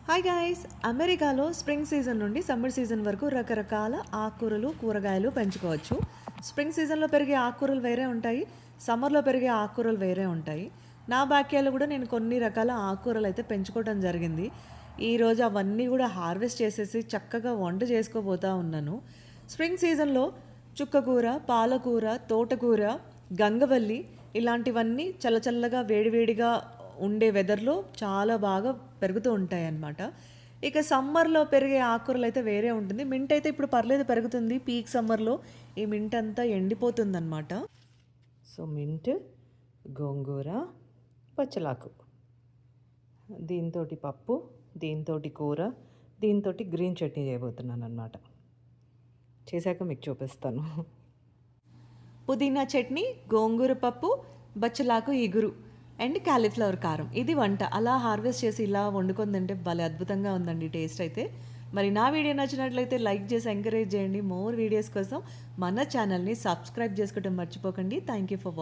Hi guys! అమెరికాలో spring season నుండి summer season వరకు రకరకాల ఆకుకూరలు, కూరగాయలు పెంచుకోవచ్చు. స్ప్రింగ్ సీజన్‌లో పెరిగే ఆకుకూరలు వేరే ఉంటాయి. సమ్మర్‌లో పెరిగే ఆకుకూరలు వేరే ఉంటాయి. నా బ్యాక్‌యార్డ్‌లో కూడా నేను కొన్ని రకాల ఆకుకూరలైతే పెంచుకోవడం జరిగింది. ఈరోజు అవన్నీ కూడా హార్వెస్ట్ చేసేసి చక్కగా వంట చేసుకోబోతా ఉన్నాను. స్ప్రింగ్ సీజన్‌లో చుక్కకూర, పాలకూర, తోటకూర, గంగవల్లి ఇలాంటివన్నీ చల్లచల్లగా వేడివేడిగా ఉండే వెదర్‌లో చాలా బాగా పెరుగుతూ ఉంటాయన్నమాట. ఇక సమ్మర్‌లో పెరిగే ఆకుకూరలైతే వేరే ఉంటుంది. మింట్ అయితే ఇప్పుడు పర్లేదు పెరుగుతుంది. పీక్ సమ్మర్‌లో ఈ మింట్ అంతా ఎండిపోతుందన్నమాట. సో, మింట్, గోంగూర, పచ్చలాకు. దీంతోటి పప్పు, దీంతోటి కూర, దీంతోటి గ్రీన్ చట్నీ చేయబోతున్నానన్నమాట. చేశాక మీకు చూపిస్తాను. పుదీనా చట్నీ, గోంగూర పప్పు, బచ్చలాకు ఇగురు అండ్ కాలీఫ్లవర్ కారం. ఇది వంట. అలా హార్వెస్ట్ చేసి ఇలా వండుకొని తింటే భలే అద్భుతంగా ఉందండి టేస్ట్ అయితే. మరి నా వీడియో నచ్చినట్లయితే లైక్ చేసి ఎంకరేజ్ చేయండి. మోర్ వీడియోస్ కోసం మన ఛానల్ని సబ్స్క్రైబ్ చేసుకోవడం మర్చిపోకండి. Thank you for